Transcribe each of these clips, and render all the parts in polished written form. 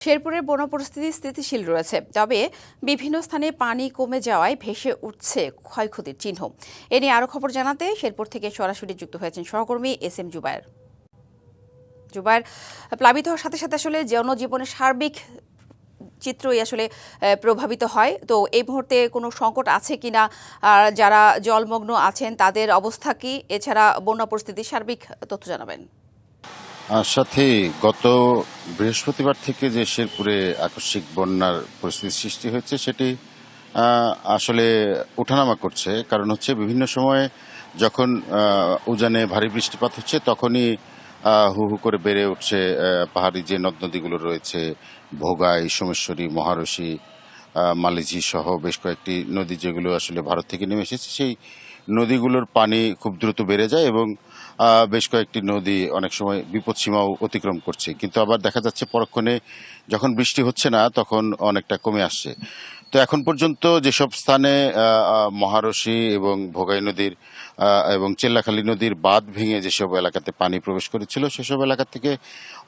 শেরপুরের বন্যা পরিস্থিতি স্থিতিশীল রয়েছে, তবে বিভিন্ন স্থানে পানি কমে যাওয়ায় ভেসে উঠছে ক্ষয়ক্ষতির চিহ্ন। এ নিয়ে আরও খবর জানাতে শেরপুর থেকে সরাসরি যুক্ত হয়েছেন সহকর্মী SM জুবায়ের। জুবায়ের, প্লাবিত হওয়ার সাথে সাথে আসলে জনজীবনের সার্বিক চিত্রই আসলে প্রভাবিত হয়। তো এই মুহূর্তে কোনো সংকট আছে কিনা, আর যারা জলমগ্ন আছেন তাদের অবস্থা কি, এছাড়া বন্যা পরিস্থিতির সার্বিক তথ্য জানাবেন। সাথে গত বৃহস্পতিবার থেকে যে শেরপুরে আকস্মিক বন্যার পরিস্থিতি সৃষ্টি হয়েছে সেটি আসলে ওঠানামা করছে। কারণ হচ্ছে বিভিন্ন সময়ে যখন উজানে ভারী বৃষ্টিপাত হচ্ছে তখনই হু হু করে বেড়ে উঠছে পাহাড়ি যে নদ নদীগুলো রয়েছে, ভোগাই, সোমেশ্বরী, মহারশী, মালিঝি সহ বেশ কয়েকটি নদী যেগুলো আসলে ভারত থেকে নেমে এসেছে, সেই নদীগুলোর পানি খুব দ্রুত বেড়ে যায় এবং বেশ কয়েকটি নদী অনেক সময় বিপদসীমাও অতিক্রম করছে। কিন্তু আবার দেখা যাচ্ছে পরক্ষণে যখন বৃষ্টি হচ্ছে না তখন অনেকটা কমে আসছে। তো এখন পর্যন্ত যেসব স্থানে মহারশী এবং ভোগাই নদীর এবং চেল্লাখালী নদীর বাঁধ ভেঙে যেসব এলাকাতে পানি প্রবেশ করেছিল সেসব এলাকা থেকে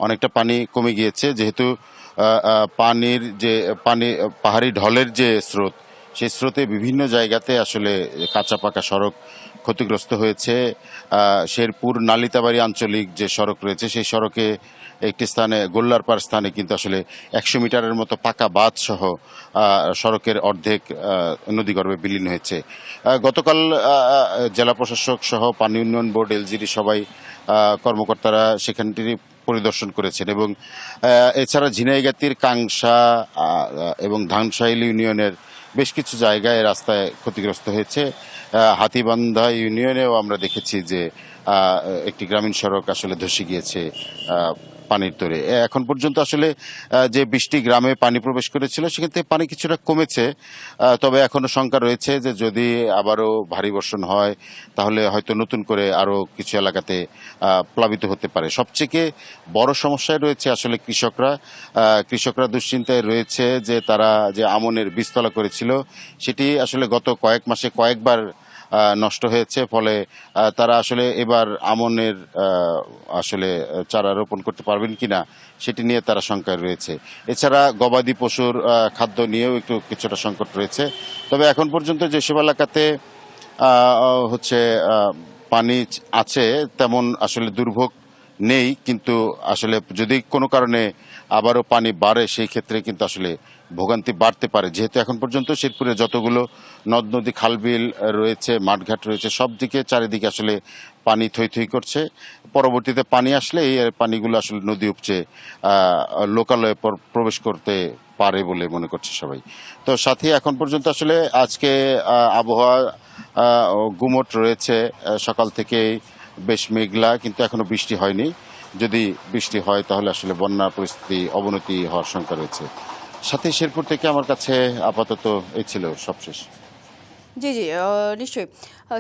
অনেকটা পানি কমে গিয়েছে, যেহেতু পানির যে পাহাড়ি ঢলের যে স্রোত, সেই স্রোতে বিভিন্ন জায়গাতে আসলে কাঁচা পাকা সড়ক ক্ষতিগ্রস্ত হয়েছে। শেরপুর নালিতাবাড়ি আঞ্চলিক যে সড়ক রয়েছে সেই সড়কে একটি স্থানে গোল্লারপাড় স্থানে কিন্তু আসলে 100 মিটারের মতো পাকা বাঁধ সহ সড়কের অর্ধেক নদীগর্ভে বিলীন হয়েছে। গতকাল জেলা প্রশাসক সহ পানি উন্নয়ন বোর্ড LGD সবাই কর্মকর্তারা সেখানটি পরিদর্শন করেছেন এবং এছাড়া ঝিনাইগাতির কাংসা এবং ধানসাইল ইউনিয়নের বেশ কিছু জায়গায় রাস্তায় ক্ষতিগ্রস্ত হয়েছে। হাতিবান্ধা ইউনিয়নেও আমরা দেখেছি যে একটি গ্রামীণ সড়ক আসলে ধসে গিয়েছে পানির তোরে। এখন পর্যন্ত আসলে যে 20টি গ্রামে পানি প্রবেশ করেছিল সেখান থেকে পানি কিছুটা কমেছে, তবে এখনো শঙ্কা রয়েছে যে যদি আবারও ভারী বর্ষণ হয় তাহলে হয়তো নতুন করে আরো কিছু এলাকাতে প্লাবিত হতে পারে। সবচেয়ে বড় সমস্যায় রয়েছে আসলে কৃষকরা দুশ্চিন্তায় রয়েছে যে তারা যে আমনের বীজতলা করেছিল সেটি আসলে গত কয়েক মাসে কয়েকবার নষ্ট হয়েছে, ফলে তারা আসলে এবার আমনের আসলে চারা রোপণ করতে পারবেন কিনা সেটি নিয়ে তারা শঙ্কায় রয়েছে। এছাড়া গবাদি পশুর খাদ্য নিয়েও একটু কিছুটা সংকট রয়েছে। তবে এখন পর্যন্ত যেসব এলাকাতে হচ্ছে পানি আছে তেমন আসলে দুর্ভোগ নেই, কিন্তু আসলে যদি কোনো কারণে আবারও পানি বাড়ে সেই ক্ষেত্রে কিন্তু আসলে ভোগান্তি বাড়তে পারে, যেহেতু এখন পর্যন্ত শেরপুরে যতগুলো নদ নদী খালবিল রয়েছে, মাঠঘাট রয়েছে, সব দিকে চারিদিকে আসলে পানি থই থই করছে। পরবর্তীতে পানি আসলে এই পানিগুলো আসলে নদী উপচে লোকালয়ে প্রবেশ করতে পারে বলে মনে করছে সবাই। তো সাথে এখন পর্যন্ত আসলে আজকে আবহাওয়া গুমট রয়েছে, সকাল থেকেই বেশ মেঘলা, কিন্তু এখনো বৃষ্টি হয়নি। যদি বৃষ্টি হয় তাহলে আসলে বন্যা পরিস্থিতি অবনতি হওয়ার শঙ্কা রয়েছে। সাথে শেরপুর থেকে আমার কাছে আপাতত এই ছিল সবশেষ। জি জি, নিশ্চয়ই।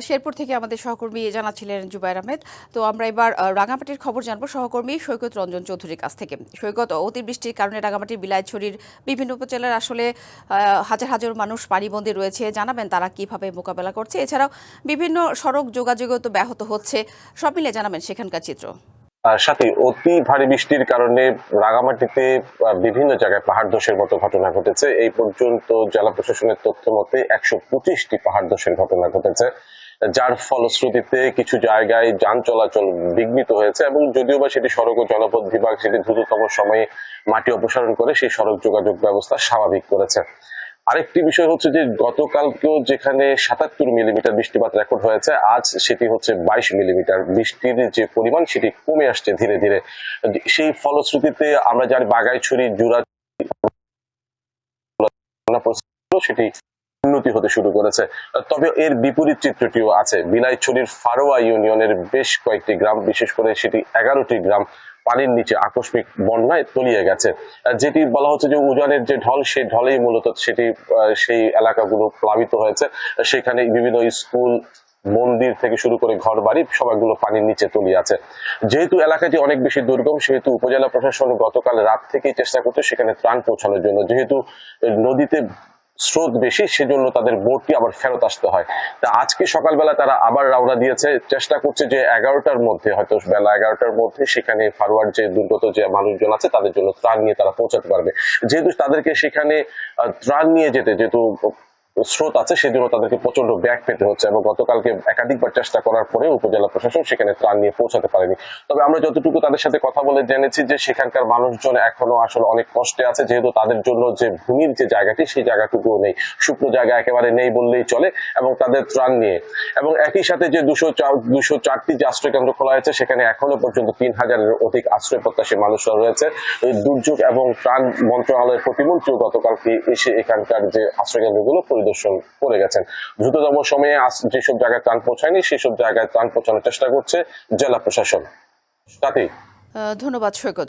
শেরপুর থেকে আমাদের সহকর্মী জানাচ্ছিলেন জুবায়ের আহমেদ। তো আমরা এবার রাঙামাটির খবর জানবো সহকর্মী সৈকত রঞ্জন চৌধুরীর কাছ থেকে। সৈকত, অতিবৃষ্টির কারণে রাঙামাটির বিলাইছড়ির বিভিন্ন উপজেলার আসলে হাজার হাজার মানুষ পানিবন্দী রয়েছে, জানাবেন তারা কিভাবে মোকাবেলা করছে। এছাড়াও বিভিন্ন সড়ক যোগাযোগও তো ব্যাহত হচ্ছে, সব মিলে জানাবেন সেখানকার চিত্র। সাথে অতি ভারী বৃষ্টির কারণে রাঙামাটিতে বিভিন্ন জায়গায় পাহাড় ধসের মতো ঘটনা ঘটেছে। এই পর্যন্ত জেলা প্রশাসনের তথ্য মতে 125টি পাহাড় ধসের ঘটনা ঘটেছে, যার ফলশ্রুতিতে কিছু জায়গায় যান চলাচল বিঘ্নিত হয়েছে এবং যদিও বা সেটি সড়ক ও জনপথ বিভাগ সেটি দ্রুততম সময়ে মাটি অপসারণ করে সেই সড়ক যোগাযোগ ব্যবস্থা স্বাভাবিক করেছে। আরেকটি বিষয় হচ্ছে যে গতকালকেও যেখানে 77 মিলিমিটার বৃষ্টিপাত রেকর্ড হয়েছে, আজ সেটি হচ্ছে 22 মিলিমিটার। বৃষ্টির যে পরিমাণ সেটি কমে আসছে ধীরে ধীরে। সেই ফলশ্রুতিতে আমরা জানি বাগাইছড়ি জুরা সেটি উন্নতি হতে শুরু করেছে। তবে এর বিপরীত চিত্রটিও আছে। বিলাইছড়ির ফারোয়া ইউনিয়নের বেশ কয়েকটি গ্রাম, বিশেষ করে সেটি 11টি গ্রাম পানির নিচে আকস্মিক বন্যায় তলিয়ে গেছে। যেটি বলা হচ্ছে যে উজানের যে ঢল, সেই ঢলেই মূলত সেটি সেই এলাকাগুলো প্লাবিত হয়েছে। সেখানে বিভিন্ন স্কুল, মন্দির থেকে শুরু করে ঘর বাড়ি সবগুলো পানির নিচে তলিয়ে আছে। যেহেতু এলাকাটি অনেক বেশি দুর্গম, সেহেতু উপজেলা প্রশাসন গতকাল রাত থেকেই চেষ্টা করছে সেখানে ত্রাণ পৌঁছানোর জন্য। যেহেতু নদীতে স্রোত বেশি, সেজন্য তাদের বোটটি আবার ফেরত আসতে হয়। তা আজকে সকালবেলা তারা আবার রওনা দিয়েছে, চেষ্টা করছে যে 11টার মধ্যে, হয়তো বেলা 11টার মধ্যে সেখানে ফারোয়ার যে দুর্গত যে মানুষজন আছে তাদের জন্য ত্রাণ নিয়ে তারা পৌঁছাতে পারবে। যেহেতু তাদেরকে সেখানে ত্রাণ নিয়ে যেহেতু স্রোত আছে, সেজন্য তাদেরকে প্রচন্ড ব্যাগ পেতে হচ্ছে, এবং গতকালকে একাধিকবার চেষ্টা করার পরে উপজেলা প্রশাসন সেখানে ত্রাণ নিয়ে পৌঁছাতে পারেনি। তবে আমরা যতটুকু তাদের সাথে কথা বলে জেনেছি যে সেখানকার মানুষজন এখনো আসলে অনেক কষ্টে আছে, যেহেতু তাদের জন্য যে ভূমির যে জায়গাটি সেই জায়গাটুকুও নেই, শুকনো জায়গা একেবারে নেই বললেই চলে, এবং তাদের ত্রাণ নিয়ে। এবং একই সাথে যে 204টি যে আশ্রয় কেন্দ্র খোলা হয়েছে, সেখানে এখনো পর্যন্ত 3000-এর অধিক আশ্রয় প্রত্যাশী মানুষরা রয়েছে। এই দুর্যোগ এবং ত্রাণ মন্ত্রণালয়ের প্রতিমন্ত্রীও গতকালকে এসে এখানকার যে আশ্রয় কেন্দ্রগুলো পরিদর্শন করে গেছেন। দ্রুততম সময়ে যেসব জায়গায় ত্রাণ পৌঁছায়নি সেসব জায়গায় ত্রাণ পৌঁছানোর চেষ্টা করছে জেলা প্রশাসন। তাতেই ধন্যবাদ সৈকত।